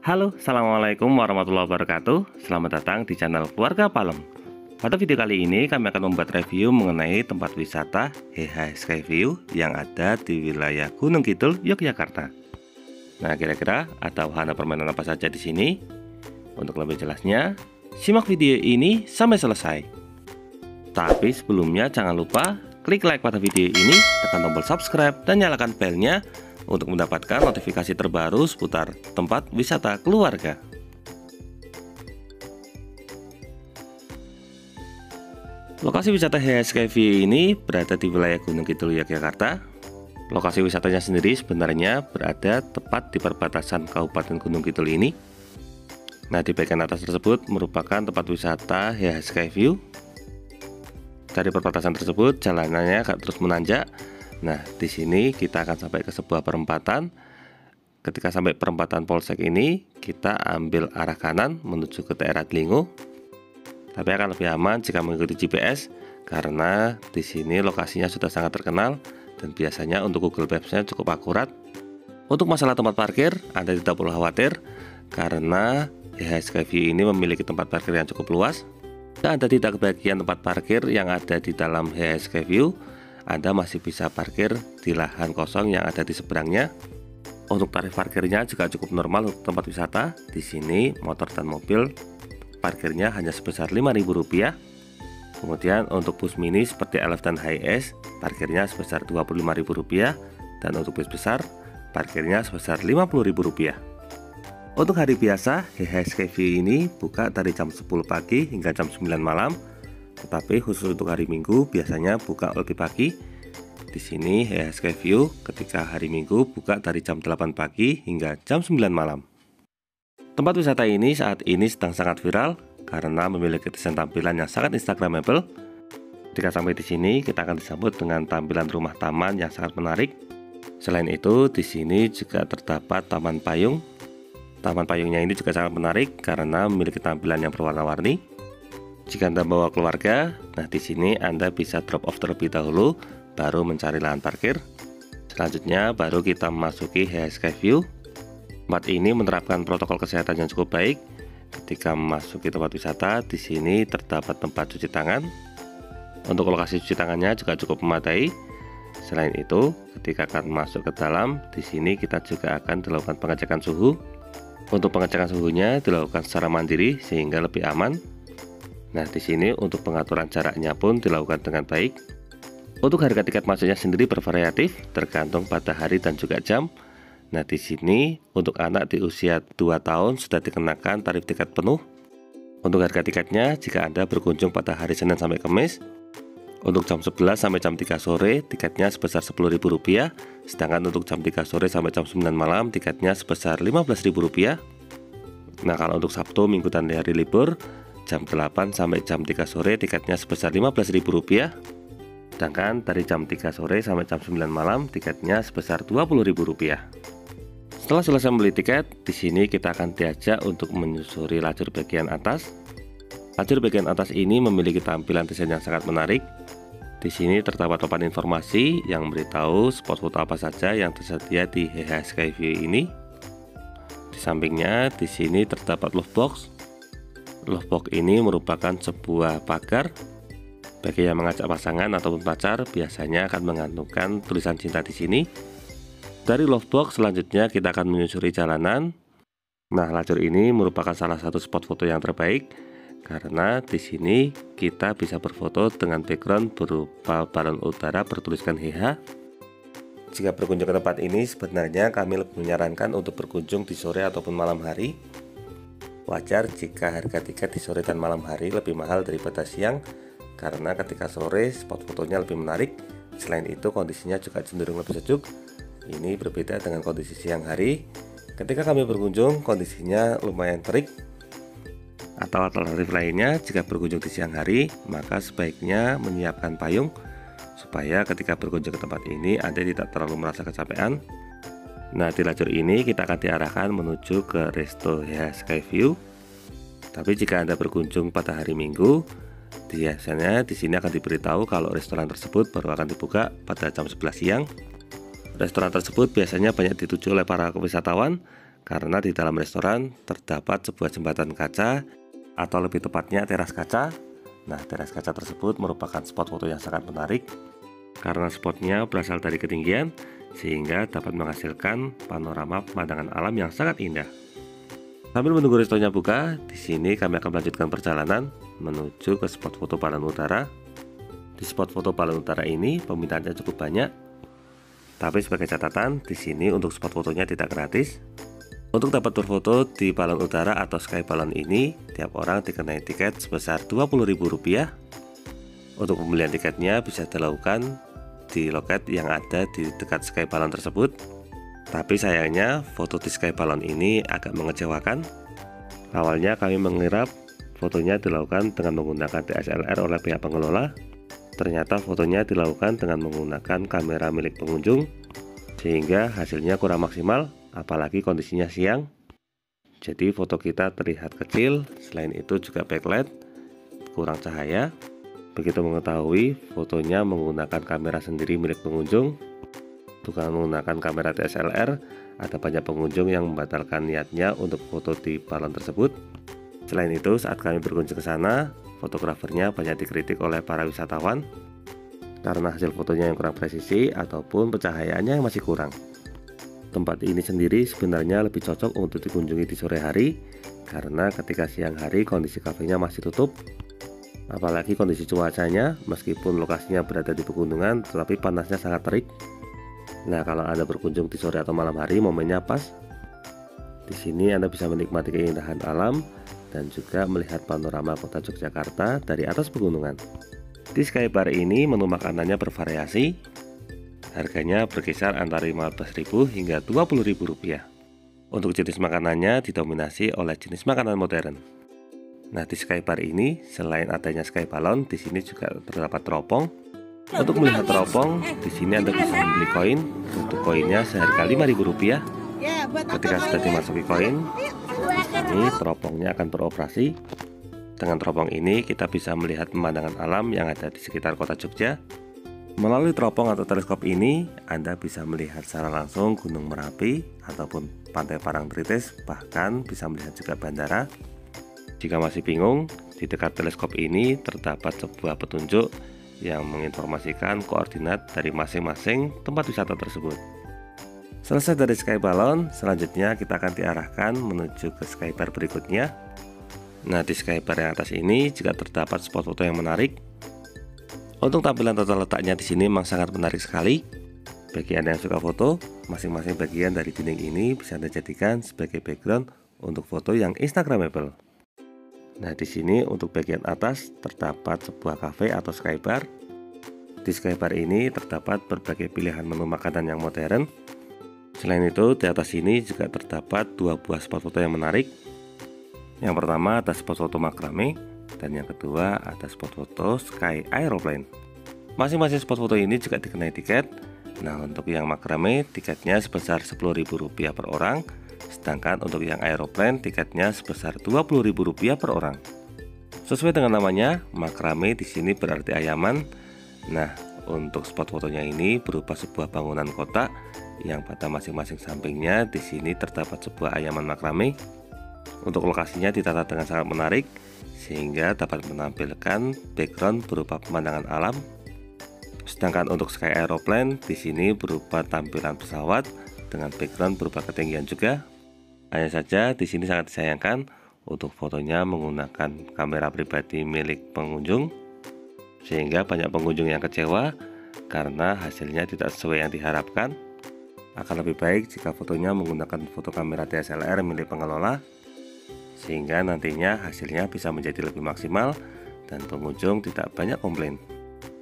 Halo, Assalamualaikum warahmatullahi wabarakatuh. Selamat datang di channel Keluarga Palem. Pada video kali ini kami akan membuat review mengenai tempat wisata HH Skyview yang ada di wilayah Gunung Kidul, Yogyakarta. Nah, kira-kira ada wahana permainan apa saja di sini? Untuk lebih jelasnya, simak video ini sampai selesai. Tapi sebelumnya jangan lupa klik like pada video ini, tekan tombol subscribe dan nyalakan belnya untuk mendapatkan notifikasi terbaru seputar tempat wisata keluarga. Lokasi wisata HH Skyview ini berada di wilayah Gunung Kidul, Yogyakarta. Lokasi wisatanya sendiri sebenarnya berada tepat di perbatasan Kabupaten Gunung Kidul ini. Nah, di bagian atas tersebut merupakan tempat wisata HH Skyview. Dari perbatasan tersebut jalanannya akan terus menanjak. Nah, di sini kita akan sampai ke sebuah perempatan. Ketika sampai perempatan Polsek ini, kita ambil arah kanan menuju ke daerah Delingo. Tapi akan lebih aman jika mengikuti GPS karena di sini lokasinya sudah sangat terkenal dan biasanya untuk Google Maps-nya cukup akurat. Untuk masalah tempat parkir, Anda tidak perlu khawatir karena HH Skyview ini memiliki tempat parkir yang cukup luas. Jika Anda tidak kebagian tempat parkir yang ada di dalam HH Skyview, Anda masih bisa parkir di lahan kosong yang ada di seberangnya. Untuk tarif parkirnya juga cukup normal untuk tempat wisata. Di sini motor dan mobil parkirnya hanya sebesar Rp5.000. Kemudian untuk bus mini seperti LF dan HS parkirnya sebesar Rp25.000 dan untuk bus besar parkirnya sebesar Rp50.000. Untuk hari biasa, HH Skyview ini buka dari jam 10 pagi hingga jam 9 malam. Tetapi khusus untuk hari Minggu biasanya buka lebih pagi. Di sini HH Skyview ketika hari Minggu buka dari jam 8 pagi hingga jam 9 malam. Tempat wisata ini saat ini sedang sangat viral karena memiliki desain tampilan yang sangat instagramable. Ketika sampai di sini kita akan disambut dengan tampilan rumah taman yang sangat menarik. Selain itu di sini juga terdapat taman payung. Taman payungnya ini juga sangat menarik karena memiliki tampilan yang berwarna-warni. Jika Anda bawa keluarga, nah di sini Anda bisa drop off terlebih dahulu, baru mencari lahan parkir. Selanjutnya baru kita memasuki HH Skyview. Tempat ini menerapkan protokol kesehatan yang cukup baik. Ketika memasuki tempat wisata, di sini terdapat tempat cuci tangan. Untuk lokasi cuci tangannya juga cukup memadai. Selain itu, ketika akan masuk ke dalam, di sini kita juga akan dilakukan pengecekan suhu. Untuk pengecekan suhunya dilakukan secara mandiri sehingga lebih aman. Nah, di sini untuk pengaturan jaraknya pun dilakukan dengan baik. Untuk harga tiket masuknya sendiri bervariatif, tergantung pada hari dan juga jam. Nah, di sini untuk anak di usia 2 tahun sudah dikenakan tarif tiket penuh. Untuk harga tiketnya, jika Anda berkunjung pada hari Senin sampai Kamis, untuk jam 11 sampai jam 3 sore tiketnya sebesar Rp10.000, sedangkan untuk jam 3 sore sampai jam 9 malam tiketnya sebesar Rp15.000. Nah, kalau untuk Sabtu, Minggu dan hari libur, jam 8 sampai jam 3 sore tiketnya sebesar Rp15.000. Sedangkan dari jam 3 sore sampai jam 9 malam tiketnya sebesar Rp20.000. Setelah selesai membeli tiket, di sini kita akan diajak untuk menyusuri lajur bagian atas. Lajur bagian atas ini memiliki tampilan desain yang sangat menarik. Di sini terdapat papan informasi yang memberitahu spot foto apa saja yang tersedia di HH Skyview ini. Di sampingnya, di sini terdapat love box. Love box ini merupakan sebuah pagar. Bagi yang mengajak pasangan ataupun pacar, biasanya akan mengantungkan tulisan cinta di sini. Dari love box selanjutnya kita akan menyusuri jalanan. Nah, lajur ini merupakan salah satu spot foto yang terbaik karena di sini kita bisa berfoto dengan background berupa balon udara bertuliskan HH. Jika berkunjung ke tempat ini, sebenarnya kami lebih menyarankan untuk berkunjung di sore ataupun malam hari. Wajar jika harga tiket di sore dan malam hari lebih mahal daripada siang karena ketika sore spot fotonya lebih menarik. Selain itu kondisinya juga cenderung lebih sejuk. Ini berbeda dengan kondisi siang hari. Ketika kami berkunjung kondisinya lumayan terik. Atau alternatif lainnya, jika berkunjung di siang hari maka sebaiknya menyiapkan payung supaya ketika berkunjung ke tempat ini Anda tidak terlalu merasa kecapean. Nah, di lajur ini kita akan diarahkan menuju ke resto HH Skyview. Tapi jika Anda berkunjung pada hari Minggu, biasanya di sini akan diberitahu kalau restoran tersebut baru akan dibuka pada jam 11 siang. Restoran tersebut biasanya banyak dituju oleh para wisatawan karena di dalam restoran terdapat sebuah jembatan kaca atau lebih tepatnya teras kaca. Nah, teras kaca tersebut merupakan spot foto yang sangat menarik karena spotnya berasal dari ketinggian sehingga dapat menghasilkan panorama pemandangan alam yang sangat indah. Sambil menunggu restonya buka, di sini kami akan melanjutkan perjalanan menuju ke spot foto Palon Utara. Di spot foto Palon Utara ini peminatnya cukup banyak. Tapi sebagai catatan, di sini untuk spot fotonya tidak gratis. Untuk dapat berfoto di Palon Utara atau Sky Palon ini, tiap orang dikenai tiket sebesar Rp20.000. Untuk pembelian tiketnya bisa dilakukan di loket yang ada di dekat Sky Palon tersebut. Tapi sayangnya foto di Sky Palon ini agak mengecewakan. Awalnya kami mengira fotonya dilakukan dengan menggunakan DSLR oleh pihak pengelola. Ternyata fotonya dilakukan dengan menggunakan kamera milik pengunjung, sehingga hasilnya kurang maksimal, apalagi kondisinya siang. Jadi foto kita terlihat kecil, selain itu juga backlight, kurang cahaya. Begitu mengetahui fotonya menggunakan kamera sendiri milik pengunjung, bukan menggunakan kamera DSLR, ada banyak pengunjung yang membatalkan niatnya untuk foto di Palon tersebut. Selain itu, saat kami berkunjung ke sana, fotografernya banyak dikritik oleh para wisatawan karena hasil fotonya yang kurang presisi ataupun pencahayaannya yang masih kurang. Tempat ini sendiri sebenarnya lebih cocok untuk dikunjungi di sore hari karena ketika siang hari kondisi kafenya masih tutup. Apalagi kondisi cuacanya, meskipun lokasinya berada di pegunungan, tetapi panasnya sangat terik. Nah, kalau Anda berkunjung di sore atau malam hari, momennya pas. Di sini Anda bisa menikmati keindahan alam dan juga melihat panorama kota Yogyakarta dari atas pegunungan. Di Sky Bar ini menu makanannya bervariasi. Harganya berkisar antara Rp15.000 hingga Rp20.000. Untuk jenis makanannya didominasi oleh jenis makanan modern. Nah, di Sky Bar ini selain adanya Sky Palon, di sini juga terdapat teropong. Untuk melihat teropong, di sini Anda bisa membeli koin. Untuk koinnya seharga Rp5.000. Ketika sudah dimasuki koin, di sini teropongnya akan beroperasi. Dengan teropong ini kita bisa melihat pemandangan alam yang ada di sekitar kota Jogja. Melalui teropong atau teleskop ini, Anda bisa melihat secara langsung Gunung Merapi ataupun Pantai Parangtritis, bahkan bisa melihat juga bandara. Jika masih bingung, di dekat teleskop ini terdapat sebuah petunjuk yang menginformasikan koordinat dari masing-masing tempat wisata tersebut. Selesai dari Sky Palon, selanjutnya kita akan diarahkan menuju ke Sky Bar berikutnya. Nah, di Sky Bar yang atas ini juga terdapat spot foto yang menarik. Untuk tampilan tata letaknya di sini memang sangat menarik sekali. Bagi Anda yang suka foto, masing-masing bagian dari dinding ini bisa Anda jadikan sebagai background untuk foto yang instagramable. Nah, di sini untuk bagian atas terdapat sebuah cafe atau Sky Bar. Di Sky Bar ini terdapat berbagai pilihan menu makanan yang modern. Selain itu, di atas sini juga terdapat dua buah spot foto yang menarik. Yang pertama ada spot foto makrame dan yang kedua ada spot foto Sky Aeroplane. Masing-masing spot foto ini juga dikenai tiket. Nah, untuk yang makrame tiketnya sebesar Rp10.000 per orang. Sedangkan untuk yang aeroplane tiketnya sebesar Rp20.000 per orang. Sesuai dengan namanya, makrame di sini berarti ayaman. Nah, untuk spot fotonya ini berupa sebuah bangunan kotak yang pada masing-masing sampingnya di sini terdapat sebuah ayaman makrame. Untuk lokasinya ditata dengan sangat menarik sehingga dapat menampilkan background berupa pemandangan alam. Sedangkan untuk Sky Aeroplane di sini berupa tampilan pesawat dengan background berupa ketinggian juga. Hanya saja di sini sangat disayangkan untuk fotonya menggunakan kamera pribadi milik pengunjung, sehingga banyak pengunjung yang kecewa karena hasilnya tidak sesuai yang diharapkan. Akan lebih baik jika fotonya menggunakan foto kamera DSLR milik pengelola, sehingga nantinya hasilnya bisa menjadi lebih maksimal dan pengunjung tidak banyak komplain.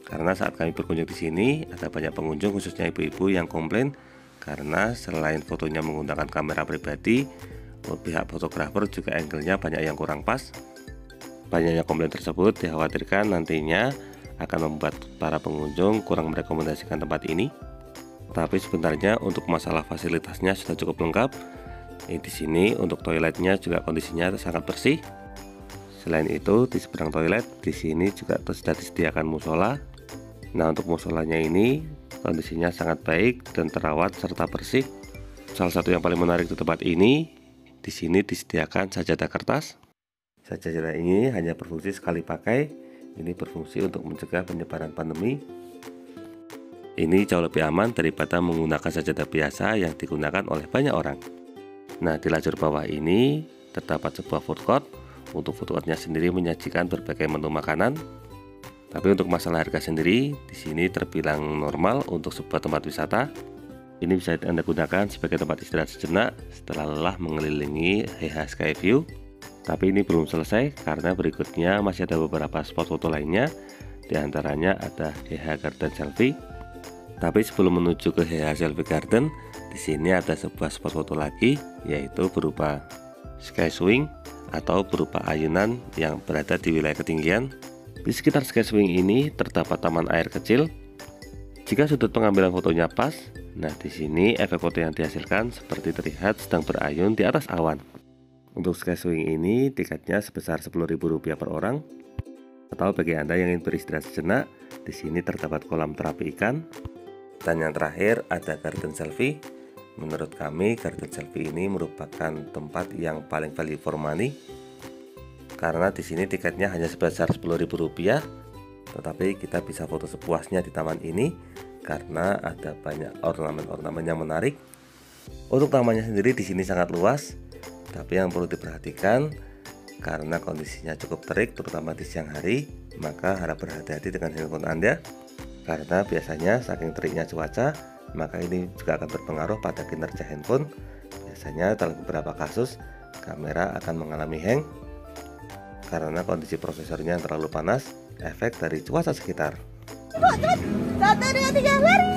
Karena saat kami berkunjung di sini ada banyak pengunjung khususnya ibu-ibu yang komplain karena selain fotonya menggunakan kamera pribadi, pihak fotografer juga angle-nya banyak yang kurang pas. Banyaknya komplain tersebut dikhawatirkan nantinya akan membuat para pengunjung kurang merekomendasikan tempat ini. Tapi sebenarnya untuk masalah fasilitasnya sudah cukup lengkap. Di sini untuk toiletnya juga kondisinya sangat bersih. Selain itu, di seberang toilet di sini juga sudah disediakan musola. Nah, untuk musolanya ini kondisinya sangat baik dan terawat serta bersih. Salah satu yang paling menarik di tempat ini, di sini disediakan sajadah kertas. Sajadah ini hanya berfungsi sekali pakai. Ini berfungsi untuk mencegah penyebaran pandemi. Ini jauh lebih aman daripada menggunakan sajadah biasa yang digunakan oleh banyak orang. Nah, di lajur bawah ini terdapat sebuah food court. Untuk food courtnya sendiri menyajikan berbagai menu makanan. Tapi untuk masalah harga sendiri, di sini terbilang normal untuk sebuah tempat wisata. Ini bisa Anda gunakan sebagai tempat istirahat sejenak setelah lelah mengelilingi HH Skyview. Tapi ini belum selesai karena berikutnya masih ada beberapa spot foto lainnya. Di antaranya ada HH Garden Selfie. Tapi sebelum menuju ke HH Selfie Garden, di sini ada sebuah spot foto lagi, yaitu berupa Sky Swing atau berupa ayunan yang berada di wilayah ketinggian. Di sekitar Sky Swing ini terdapat taman air kecil. Jika sudut pengambilan fotonya pas, nah di sini efek foto yang dihasilkan seperti terlihat sedang berayun di atas awan. Untuk Sky Swing ini tiketnya sebesar Rp10.000 per orang. Atau bagi Anda yang ingin beristirahat sejenak, di sini terdapat kolam terapi ikan. Dan yang terakhir ada Garden Selfie. Menurut kami Garden Selfie ini merupakan tempat yang paling value for money. Karena di sini tiketnya hanya sebesar Rp10.000, tetapi kita bisa foto sepuasnya di taman ini karena ada banyak ornamen-ornamen yang menarik. Untuk tamannya sendiri di sini sangat luas, tapi yang perlu diperhatikan karena kondisinya cukup terik terutama di siang hari, maka harap berhati-hati dengan handphone Anda karena biasanya saking teriknya cuaca, maka ini juga akan berpengaruh pada kinerja handphone. Biasanya dalam beberapa kasus kamera akan mengalami hang karena kondisi prosesornya yang terlalu panas, efek dari cuaca sekitar. Satu, dua, tiga, lari!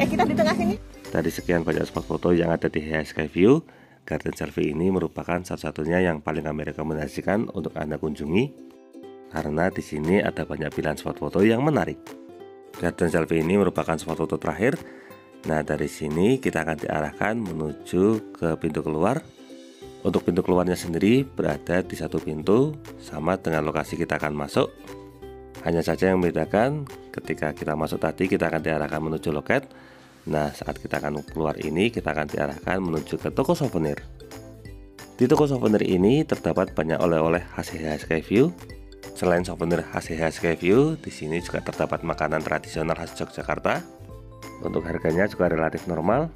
Kita di tengah sini. Dari sekian banyak spot foto yang ada di HH Skyview, Garden Selfie ini merupakan satu-satunya yang paling kami rekomendasikan untuk Anda kunjungi karena di sini ada banyak pilihan spot foto yang menarik. Garden Selfie ini merupakan spot foto terakhir. Nah, dari sini kita akan diarahkan menuju ke pintu keluar. Untuk pintu keluarnya sendiri berada di satu pintu sama dengan lokasi kita akan masuk. Hanya saja yang membedakan ketika kita masuk tadi kita akan diarahkan menuju loket. Nah, saat kita akan keluar ini kita akan diarahkan menuju ke toko souvenir. Di toko souvenir ini terdapat banyak oleh-oleh khas HH Skyview. Selain souvenir khas HH Skyview, di sini juga terdapat makanan tradisional khas Yogyakarta. Untuk harganya juga relatif normal.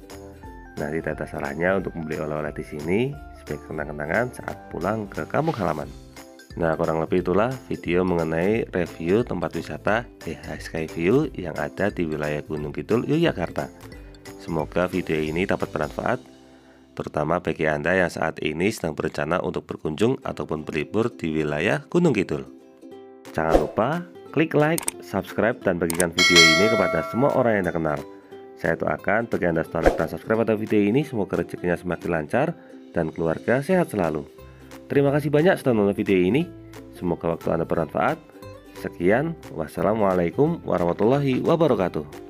Nah, tidak ada salahnya untuk membeli oleh-oleh di sini sebagai kenang-kenangan saat pulang ke kampung halaman. Nah, kurang lebih itulah video mengenai review tempat wisata HH Skyview yang ada di wilayah Gunung Kidul, Yogyakarta. Semoga video ini dapat bermanfaat, terutama bagi Anda yang saat ini sedang berencana untuk berkunjung ataupun berlibur di wilayah Gunung Kidul. Jangan lupa klik like, subscribe, dan bagikan video ini kepada semua orang yang Anda kenal. Saya doakan bagi Anda setelah like dan subscribe pada video ini, semoga rezekinya semakin lancar dan keluarga sehat selalu. Terima kasih banyak sudah nonton video ini. Semoga waktu Anda bermanfaat. Sekian, wassalamualaikum warahmatullahi wabarakatuh.